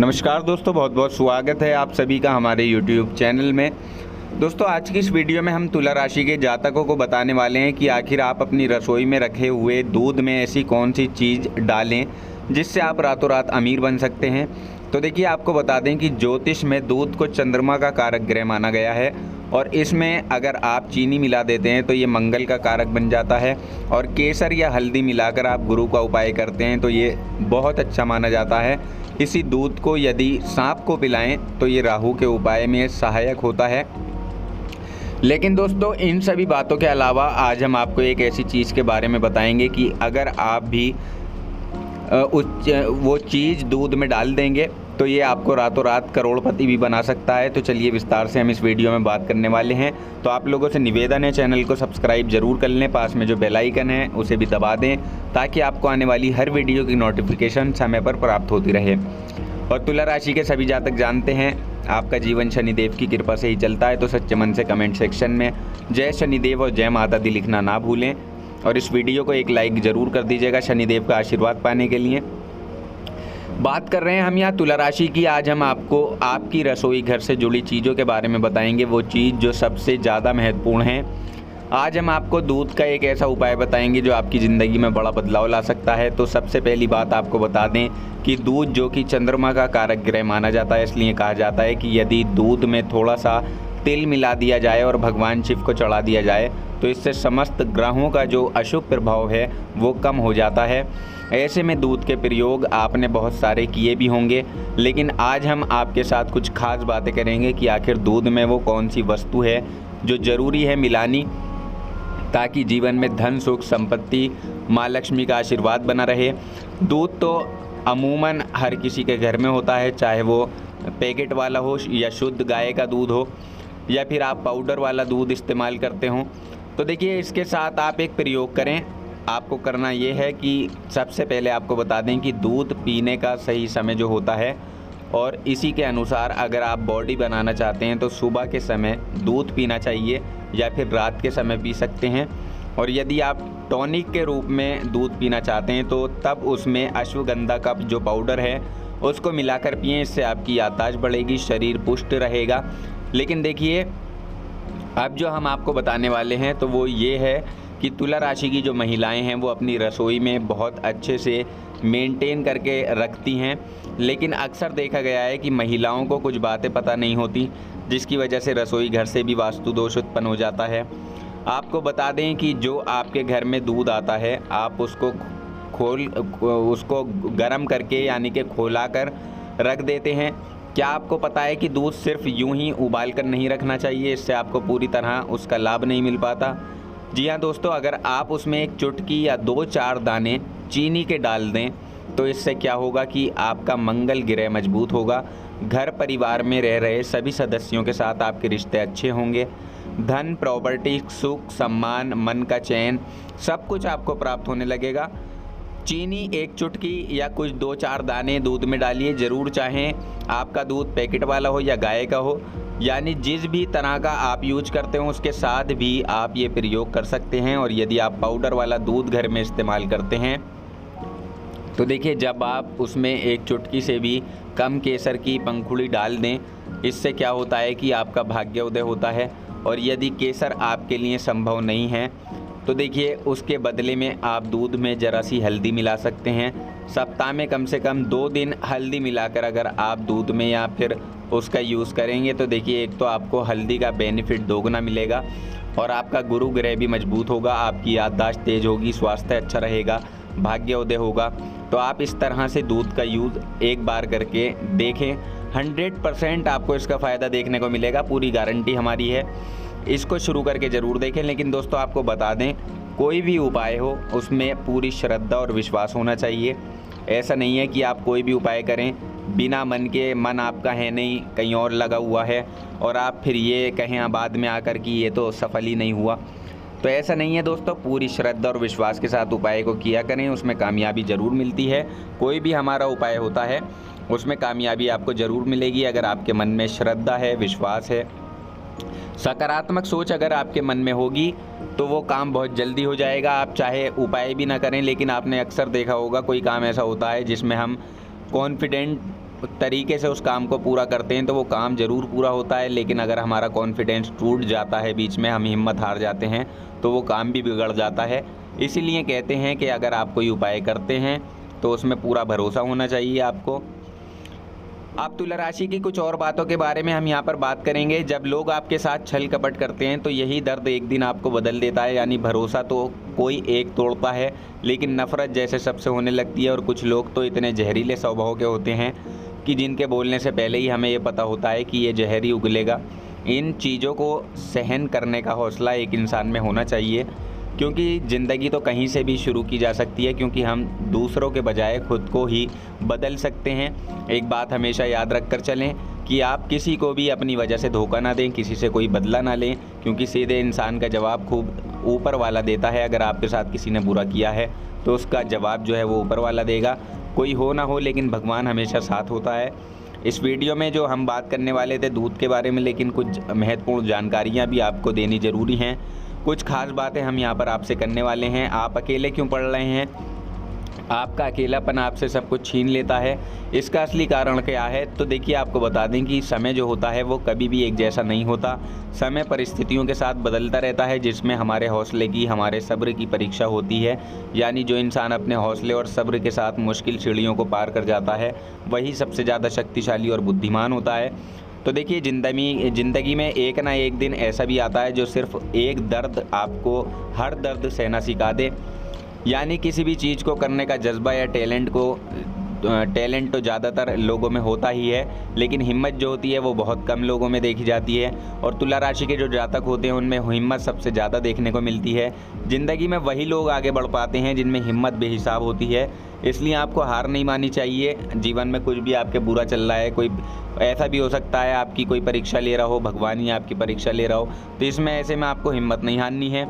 नमस्कार दोस्तों, बहुत बहुत स्वागत है आप सभी का हमारे YouTube चैनल में। दोस्तों, आज की इस वीडियो में हम तुला राशि के जातकों को बताने वाले हैं कि आखिर आप अपनी रसोई में रखे हुए दूध में ऐसी कौन सी चीज़ डालें जिससे आप रातों रात अमीर बन सकते हैं। तो देखिए, आपको बता दें कि ज्योतिष में दूध को चंद्रमा का कारक ग्रह माना गया है और इसमें अगर आप चीनी मिला देते हैं तो ये मंगल का कारक बन जाता है, और केसर या हल्दी मिलाकर आप गुरु का उपाय करते हैं तो ये बहुत अच्छा माना जाता है। इसी दूध को यदि सांप को पिलाएं तो ये राहु के उपाय में सहायक होता है। लेकिन दोस्तों, इन सभी बातों के अलावा आज हम आपको एक ऐसी चीज़ के बारे में बताएंगे कि अगर आप भी वो चीज़ दूध में डाल देंगे तो ये आपको रातों रात करोड़पति भी बना सकता है। तो चलिए विस्तार से हम इस वीडियो में बात करने वाले हैं। तो आप लोगों से निवेदन है, चैनल को सब्सक्राइब जरूर कर लें, पास में जो बेल आइकन है उसे भी दबा दें ताकि आपको आने वाली हर वीडियो की नोटिफिकेशन समय पर प्राप्त होती रहे। और तुला राशि के सभी जातक जानते हैं आपका जीवन शनिदेव की कृपा से ही चलता है, तो सच्चे मन से कमेंट सेक्शन में जय शनिदेव और जय माता दी लिखना ना भूलें, और इस वीडियो को एक लाइक ज़रूर कर दीजिएगा शनिदेव का आशीर्वाद पाने के लिए। बात कर रहे हैं हम यहाँ तुला राशि की। आज हम आपको आपकी रसोई घर से जुड़ी चीज़ों के बारे में बताएंगे, वो चीज़ जो सबसे ज़्यादा महत्वपूर्ण है। आज हम आपको दूध का एक ऐसा उपाय बताएंगे जो आपकी ज़िंदगी में बड़ा बदलाव ला सकता है। तो सबसे पहली बात आपको बता दें कि दूध जो कि चंद्रमा का कारक ग्रह माना जाता है, इसलिए कहा जाता है कि यदि दूध में थोड़ा सा तिल मिला दिया जाए और भगवान शिव को चढ़ा दिया जाए तो इससे समस्त ग्रहों का जो अशुभ प्रभाव है वो कम हो जाता है। ऐसे में दूध के प्रयोग आपने बहुत सारे किए भी होंगे, लेकिन आज हम आपके साथ कुछ खास बातें करेंगे कि आखिर दूध में वो कौन सी वस्तु है जो ज़रूरी है मिलानी, ताकि जीवन में धन सुख संपत्ति माँ लक्ष्मी का आशीर्वाद बना रहे। दूध तो अमूमन हर किसी के घर में होता है, चाहे वो पैकेट वाला हो या शुद्ध गाय का दूध हो या फिर आप पाउडर वाला दूध इस्तेमाल करते हों। तो देखिए, इसके साथ आप एक प्रयोग करें। आपको करना ये है कि सबसे पहले आपको बता दें कि दूध पीने का सही समय जो होता है, और इसी के अनुसार अगर आप बॉडी बनाना चाहते हैं तो सुबह के समय दूध पीना चाहिए या फिर रात के समय पी सकते हैं। और यदि आप टॉनिक के रूप में दूध पीना चाहते हैं तो तब उसमें अश्वगंधा का जो पाउडर है उसको मिलाकर पिएं। इससे आपकी याददाश्त बढ़ेगी, शरीर पुष्ट रहेगा। लेकिन देखिए, अब जो हम आपको बताने वाले हैं तो वो ये है कि तुला राशि की जो महिलाएं हैं वो अपनी रसोई में बहुत अच्छे से मेंटेन करके रखती हैं, लेकिन अक्सर देखा गया है कि महिलाओं को कुछ बातें पता नहीं होती, जिसकी वजह से रसोई घर से भी वास्तु दोष उत्पन्न हो जाता है। आपको बता दें कि जो आपके घर में दूध आता है आप उसको गर्म करके यानी कि खोला कर रख देते हैं। क्या आपको पता है कि दूध सिर्फ यूं ही उबाल कर नहीं रखना चाहिए, इससे आपको पूरी तरह उसका लाभ नहीं मिल पाता। जी हाँ दोस्तों, अगर आप उसमें एक चुटकी या 2-4 दाने चीनी के डाल दें तो इससे क्या होगा कि आपका मंगल ग्रह मजबूत होगा, घर परिवार में रह रहे सभी सदस्यों के साथ आपके रिश्ते अच्छे होंगे, धन प्रॉपर्टी सुख सम्मान मन का चैन सब कुछ आपको प्राप्त होने लगेगा। चीनी एक चुटकी या कुछ 2-4 दाने दूध में डालिए ज़रूर, चाहें आपका दूध पैकेट वाला हो या गाय का हो, यानी जिस भी तरह का आप यूज करते हो उसके साथ भी आप ये प्रयोग कर सकते हैं। और यदि आप पाउडर वाला दूध घर में इस्तेमाल करते हैं तो देखिए, जब आप उसमें एक चुटकी से भी कम केसर की पंखुड़ी डाल दें, इससे क्या होता है कि आपका भाग्योदय होता है। और यदि केसर आपके लिए संभव नहीं है तो देखिए, उसके बदले में आप दूध में ज़रा सी हल्दी मिला सकते हैं। सप्ताह में कम से कम 2 दिन हल्दी मिलाकर अगर आप दूध में या फिर उसका यूज़ करेंगे तो देखिए, एक तो आपको हल्दी का बेनिफिट दोगुना मिलेगा और आपका गुरु ग्रह भी मजबूत होगा, आपकी याददाश्त तेज होगी, स्वास्थ्य अच्छा रहेगा, भाग्योदय होगा। तो आप इस तरह से दूध का यूज़ एक बार करके देखें, 100% आपको इसका फ़ायदा देखने को मिलेगा, पूरी गारंटी हमारी है। इसको शुरू करके ज़रूर देखें। लेकिन दोस्तों, आपको बता दें, कोई भी उपाय हो उसमें पूरी श्रद्धा और विश्वास होना चाहिए। ऐसा नहीं है कि आप कोई भी उपाय करें बिना मन के, मन आपका है नहीं, कहीं और लगा हुआ है, और आप फिर ये कहें बाद में आकर कि ये तो सफल ही नहीं हुआ। तो ऐसा नहीं है दोस्तों, पूरी श्रद्धा और विश्वास के साथ उपाय को किया करें, उसमें कामयाबी ज़रूर मिलती है। कोई भी हमारा उपाय होता है उसमें कामयाबी आपको ज़रूर मिलेगी अगर आपके मन में श्रद्धा है, विश्वास है, सकारात्मक सोच अगर आपके मन में होगी तो वो काम बहुत जल्दी हो जाएगा। आप चाहे उपाय भी ना करें, लेकिन आपने अक्सर देखा होगा कोई काम ऐसा होता है जिसमें हम कॉन्फिडेंट तरीके से उस काम को पूरा करते हैं तो वो काम ज़रूर पूरा होता है, लेकिन अगर हमारा कॉन्फिडेंस टूट जाता है, बीच में हम हिम्मत हार जाते हैं, तो वो काम भी बिगड़ जाता है। इसीलिए कहते हैं कि अगर आप कोई उपाय करते हैं तो उसमें पूरा भरोसा होना चाहिए आपको। आप तुला राशि की कुछ और बातों के बारे में हम यहाँ पर बात करेंगे। जब लोग आपके साथ छल कपट करते हैं तो यही दर्द एक दिन आपको बदल देता है, यानी भरोसा तो कोई एक तोड़ता है, लेकिन नफ़रत जैसे सबसे होने लगती है। और कुछ लोग तो इतने जहरीले स्वभाव के होते हैं कि जिनके बोलने से पहले ही हमें ये पता होता है कि ये जहर ही उगलेगा। इन चीज़ों को सहन करने का हौसला एक इंसान में होना चाहिए, क्योंकि ज़िंदगी तो कहीं से भी शुरू की जा सकती है, क्योंकि हम दूसरों के बजाय खुद को ही बदल सकते हैं। एक बात हमेशा याद रख कर चलें कि आप किसी को भी अपनी वजह से धोखा ना दें, किसी से कोई बदला ना लें, क्योंकि सीधे इंसान का जवाब खूब ऊपर वाला देता है। अगर आपके साथ किसी ने बुरा किया है तो उसका जवाब जो है वो ऊपर वाला देगा। कोई हो ना हो, लेकिन भगवान हमेशा साथ होता है। इस वीडियो में जो हम बात करने वाले थे दूध के बारे में, लेकिन कुछ महत्वपूर्ण जानकारियाँ भी आपको देनी ज़रूरी हैं। कुछ खास बातें हम यहाँ पर आपसे करने वाले हैं। आप अकेले क्यों पढ़ रहे हैं? आपका अकेलापन आपसे सब कुछ छीन लेता है, इसका असली कारण क्या है? तो देखिए, आपको बता दें कि समय जो होता है वो कभी भी एक जैसा नहीं होता। समय परिस्थितियों के साथ बदलता रहता है, जिसमें हमारे हौसले की, हमारे सब्र की परीक्षा होती है। यानी जो इंसान अपने हौसले और सब्र के साथ मुश्किल सीढ़ियों को पार कर जाता है, वही सबसे ज़्यादा शक्तिशाली और बुद्धिमान होता है। तो देखिए, ज़िंदगी में एक ना एक दिन ऐसा भी आता है जो सिर्फ एक दर्द आपको हर दर्द सहना सिखा दे। यानी किसी भी चीज़ को करने का जज्बा या टैलेंट तो ज़्यादातर लोगों में होता ही है, लेकिन हिम्मत जो होती है वो बहुत कम लोगों में देखी जाती है। और तुला राशि के जो जातक होते हैं उनमें हिम्मत सबसे ज़्यादा देखने को मिलती है। ज़िंदगी में वही लोग आगे बढ़ पाते हैं जिनमें हिम्मत बेहिसाब होती है। इसलिए आपको हार नहीं माननी चाहिए। जीवन में कुछ भी आपके बुरा चल रहा है, कोई ऐसा भी हो सकता है आपकी कोई परीक्षा ले रहा हो, भगवान ही आपकी परीक्षा ले रहा हो, तो इसमें ऐसे में आपको हिम्मत नहीं हारनी है।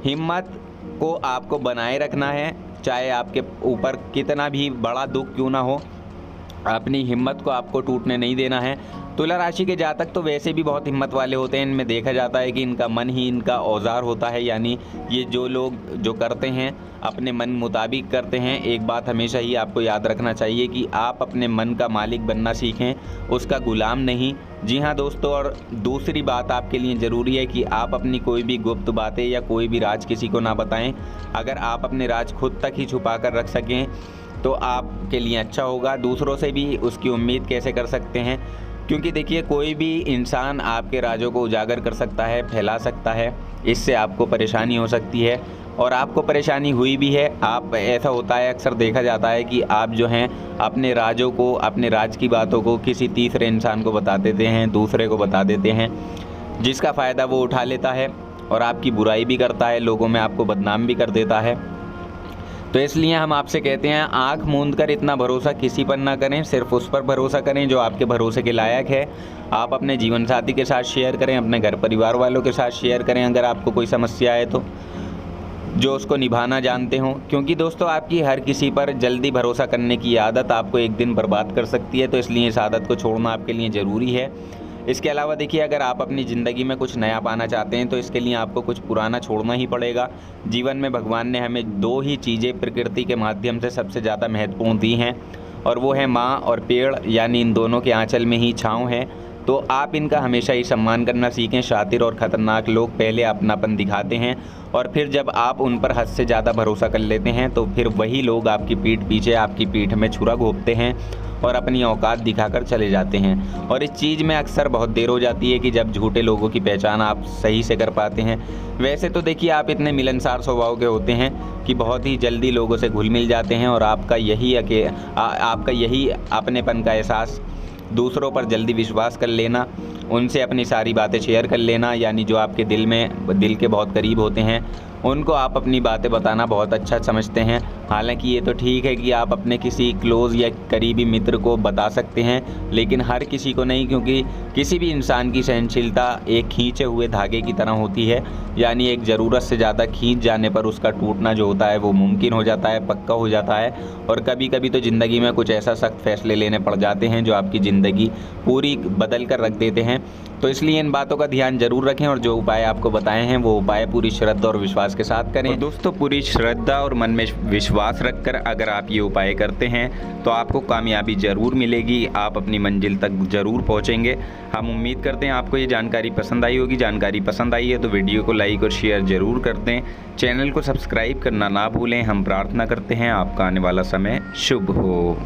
हिम्मत को आपको बनाए रखना है, चाहे आपके ऊपर कितना भी बड़ा दुख क्यों ना हो, अपनी हिम्मत को आपको टूटने नहीं देना है। तुला राशि के जातक तो वैसे भी बहुत हिम्मत वाले होते हैं। इनमें देखा जाता है कि इनका मन ही इनका औजार होता है, यानी ये जो लोग जो करते हैं अपने मन मुताबिक करते हैं। एक बात हमेशा ही आपको याद रखना चाहिए कि आप अपने मन का मालिक बनना सीखें, उसका गुलाम नहीं। जी हाँ दोस्तों, और दूसरी बात आपके लिए ज़रूरी है कि आप अपनी कोई भी गुप्त बातें या कोई भी राज किसी को ना बताएं। अगर आप अपने राज खुद तक ही छुपा कर रख सकें तो आपके लिए अच्छा होगा। दूसरों से भी उसकी उम्मीद कैसे कर सकते हैं? क्योंकि देखिए, कोई भी इंसान आपके राजों को उजागर कर सकता है, फैला सकता है, इससे आपको परेशानी हो सकती है। और आपको परेशानी हुई भी है। आप ऐसा होता है, अक्सर देखा जाता है कि आप जो हैं अपने राजों को, अपने राज की बातों को किसी तीसरे इंसान को बता देते हैं, दूसरे को बता देते हैं, जिसका फ़ायदा वो उठा लेता है और आपकी बुराई भी करता है, लोगों में आपको बदनाम भी कर देता है। तो इसलिए हम आपसे कहते हैं, आंख मूंद कर इतना भरोसा किसी पर ना करें, सिर्फ उस पर भरोसा करें जो आपके भरोसे के लायक है। आप अपने जीवन साथी के साथ शेयर करें, अपने घर परिवार वालों के साथ शेयर करें अगर आपको कोई समस्या है तो, जो उसको निभाना जानते हों। क्योंकि दोस्तों, आपकी हर किसी पर जल्दी भरोसा करने की आदत आपको एक दिन बर्बाद कर सकती है, तो इसलिए इस आदत को छोड़ना आपके लिए ज़रूरी है। इसके अलावा देखिए, अगर आप अपनी ज़िंदगी में कुछ नया पाना चाहते हैं तो इसके लिए आपको कुछ पुराना छोड़ना ही पड़ेगा। जीवन में भगवान ने हमें दो ही चीज़ें प्रकृति के माध्यम से सबसे ज़्यादा महत्वपूर्ण दी हैं, और वो है माँ और पेड़, यानी इन दोनों के आंचल में ही छाँव है। तो आप इनका हमेशा ही सम्मान करना सीखें। शातिर और ख़तरनाक लोग पहले अपनापन दिखाते हैं, और फिर जब आप उन पर हद से ज़्यादा भरोसा कर लेते हैं तो फिर वही लोग आपकी पीठ पीछे, आपकी पीठ में छुरा घोंपते हैं और अपनी औकात दिखाकर चले जाते हैं। और इस चीज़ में अक्सर बहुत देर हो जाती है कि जब झूठे लोगों की पहचान आप सही से कर पाते हैं। वैसे तो देखिए, आप इतने मिलनसार स्वभाव के होते हैं कि बहुत ही जल्दी लोगों से घुल मिल जाते हैं, और आपका यही अपनेपन का एहसास, दूसरों पर जल्दी विश्वास कर लेना, उनसे अपनी सारी बातें शेयर कर लेना, यानी जो आपके दिल के बहुत करीब होते हैं उनको आप अपनी बातें बताना बहुत अच्छा समझते हैं। हालांकि ये तो ठीक है कि आप अपने किसी क्लोज़ या करीबी मित्र को बता सकते हैं, लेकिन हर किसी को नहीं, क्योंकि किसी भी इंसान की सहनशीलता एक खींचे हुए धागे की तरह होती है। यानी एक ज़रूरत से ज़्यादा खींच जाने पर उसका टूटना जो होता है वो मुमकिन हो जाता है, पक्का हो जाता है। और कभी कभी तो ज़िंदगी में कुछ ऐसा सख्त फैसले लेने पड़ जाते हैं जो आपकी ज़िंदगी पूरी बदल कर रख देते हैं। तो इसलिए इन बातों का ध्यान जरूर रखें और जो उपाय आपको बताए हैं वो उपाय पूरी श्रद्धा और विश्वास के साथ करें। और दोस्तों, पूरी श्रद्धा और मन में विश्वास रखकर अगर आप ये उपाय करते हैं तो आपको कामयाबी ज़रूर मिलेगी, आप अपनी मंजिल तक ज़रूर पहुँचेंगे। हम उम्मीद करते हैं आपको ये जानकारी पसंद आई होगी। जानकारी पसंद आई है तो वीडियो को लाइक और शेयर ज़रूर कर दें। चैनल को सब्सक्राइब करना ना भूलें। हम प्रार्थना करते हैं आपका आने वाला समय शुभ हो।